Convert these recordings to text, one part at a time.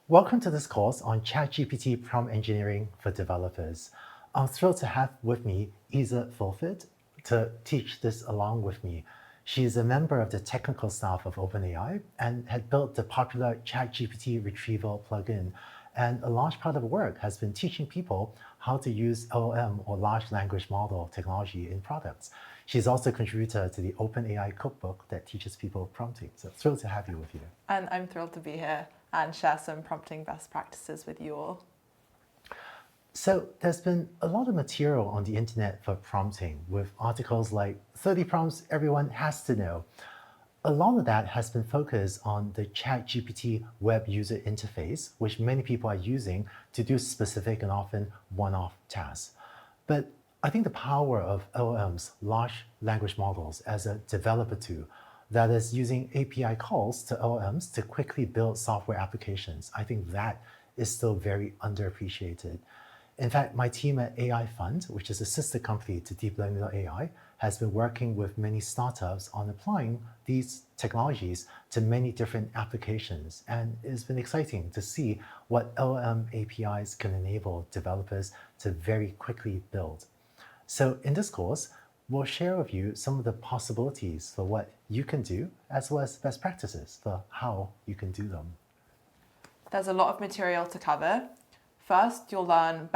Welcome to this course on ChatGPT Prompt Engineering for Developers. I'm thrilled to have with me Isa Fulford to teach this along with me. She is a member of the technical staff of OpenAI and had built the popular ChatGPT retrieval plugin. And a large part of her work has been teaching people how to use LLM or large language model technology in products. She's also a contributor to the OpenAI cookbook that teaches people prompting. So thrilled to have you with you. And I'm thrilled to be here and share some prompting best practices with you all. So there's been a lot of material on the internet for prompting with articles like 30 prompts everyone has to know. A lot of that has been focused on the ChatGPT web user interface, which many people are using to do specific and often one-off tasks. But I think the power of LLMs, large language models, as a developer tool, that is using API calls to LLMs to quickly build software applications, I think that is still very underappreciated. In fact, my team at AI Fund, which is a sister company to Deep Learning AI, has been working with many startups on applying these technologies to many different applications. And it's been exciting to see what LLM APIs can enable developers to very quickly build. So in this course, we'll share with you some of the possibilities for what you can do, as well as best practices for how you can do them. There's a lot of material to cover. First, you'll learn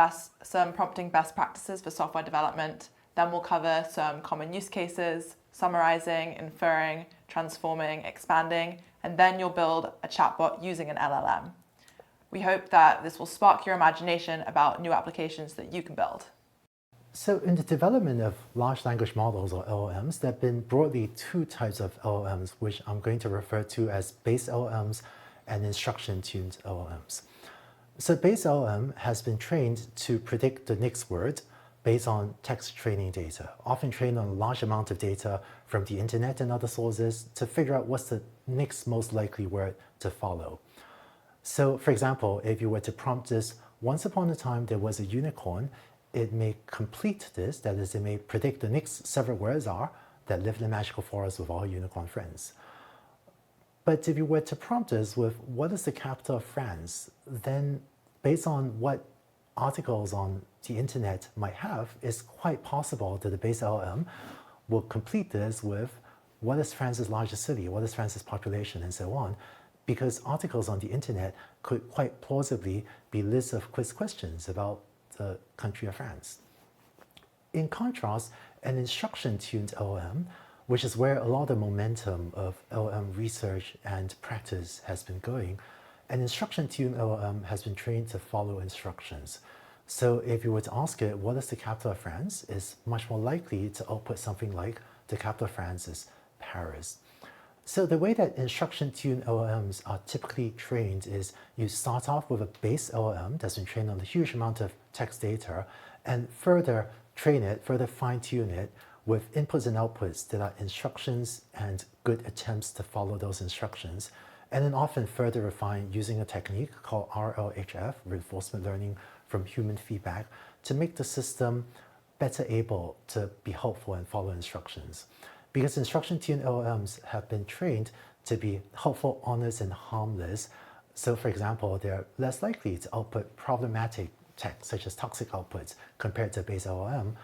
some prompting best practices for software development. Then we'll cover some common use cases, summarizing, inferring, transforming, expanding, and then you'll build a chatbot using an LLM. We hope that this will spark your imagination about new applications that you can build. So in the development of large language models or LLMs, there have been broadly two types of LLMs, which I'm going to refer to as base LLMs and instruction-tuned LLMs. So base LLM has been trained to predict the next word based on text training data, often trained on a large amount of data from the internet and other sources to figure out what's the next most likely word to follow. So for example, if you were to prompt this, once upon a time there was a unicorn, it may complete this, that is, it may predict the next several words are that live in a magical forest with all unicorn friends. But if you were to prompt us with what is the capital of France, then based on what articles on the internet might have, it's quite possible that the base LLM will complete this with what is France's largest city, what is France's population, and so on, because articles on the internet could quite plausibly be lists of quiz questions about the country of France. In contrast, an instruction-tuned LLM, which is where a lot of the momentum of LLM research and practice has been going, an instruction-tuned LLM has been trained to follow instructions. So if you were to ask it, what is the capital of France, it's much more likely to output something like the capital of France is Paris. So the way that instruction-tuned LLMs are typically trained is you start off with a base LLM that's been trained on a huge amount of text data and further train it, further fine-tune it with inputs and outputs that are instructions and good attempts to follow those instructions, and then often further refine using a technique called RLHF, reinforcement learning from human feedback, to make the system better able to be helpful and follow instructions. Because instruction-tuned LLMs have been trained to be helpful, honest, and harmless. So for example, they're less likely to output problematic text, such as toxic outputs, compared to base LLM.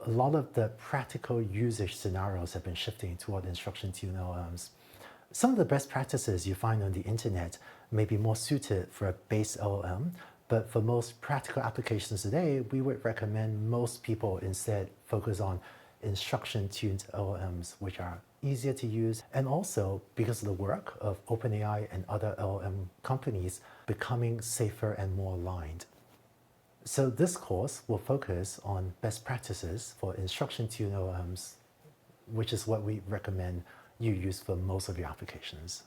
A lot of the practical usage scenarios have been shifting toward instruction-tuned LLMs. Some of the best practices you find on the internet may be more suited for a base LLM, but for most practical applications today, we would recommend most people instead focus on instruction-tuned LLMs, which are easier to use, and also because of the work of OpenAI and other LLM companies becoming safer and more aligned. So this course will focus on best practices for instruction-tuned LLMs, which is what we recommend you use for most of your applications.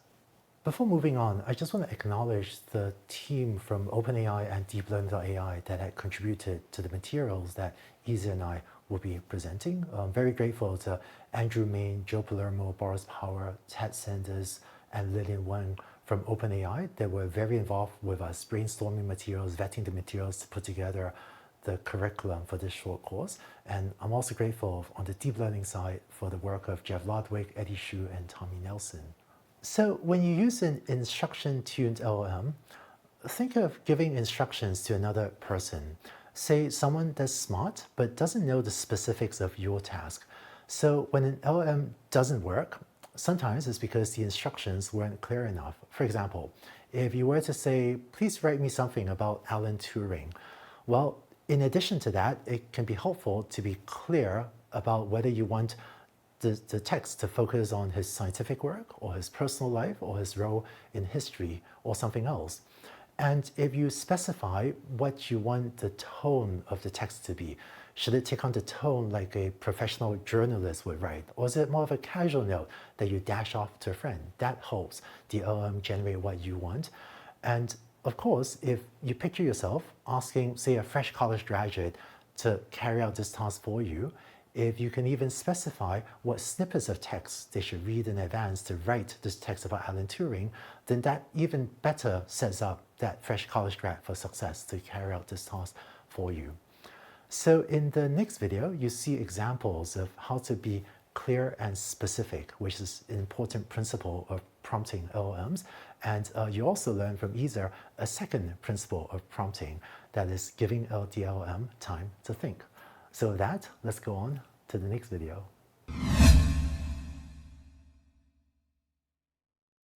Before moving on, I just want to acknowledge the team from OpenAI and Deep Learning AI that had contributed to the materials that Isa and I will be presenting. I'm very grateful to Andrew Main, Joe Palermo, Boris Power, Ted Sanders, and Lillian Wang from OpenAI that were very involved with us brainstorming materials, vetting the materials to put together the curriculum for this short course. And I'm also grateful on the deep learning side for the work of Jeff Lodwick, Eddie Xu, and Tommy Nelson. So when you use an instruction-tuned LLM, think of giving instructions to another person. Say someone that's smart but doesn't know the specifics of your task. So when an LLM doesn't work, sometimes it's because the instructions weren't clear enough. For example, if you were to say, please write me something about Alan Turing, well, in addition to that, it can be helpful to be clear about whether you want the text to focus on his scientific work or his personal life or his role in history or something else. And if you specify what you want the tone of the text to be, should it take on the tone like a professional journalist would write? Or is it more of a casual note that you dash off to a friend? That helps the LM generate what you want. And of course, if you picture yourself asking, say, a fresh college graduate to carry out this task for you, if you can even specify what snippets of text they should read in advance to write this text about Alan Turing, then that even better sets up that fresh college grad for success to carry out this task for you. So in the next video, you see examples of how to be clear and specific, which is an important principle of prompting LLMs. And you also learn from either a second principle of prompting, that is giving the LLM time to think. So with that, let's go on to the next video.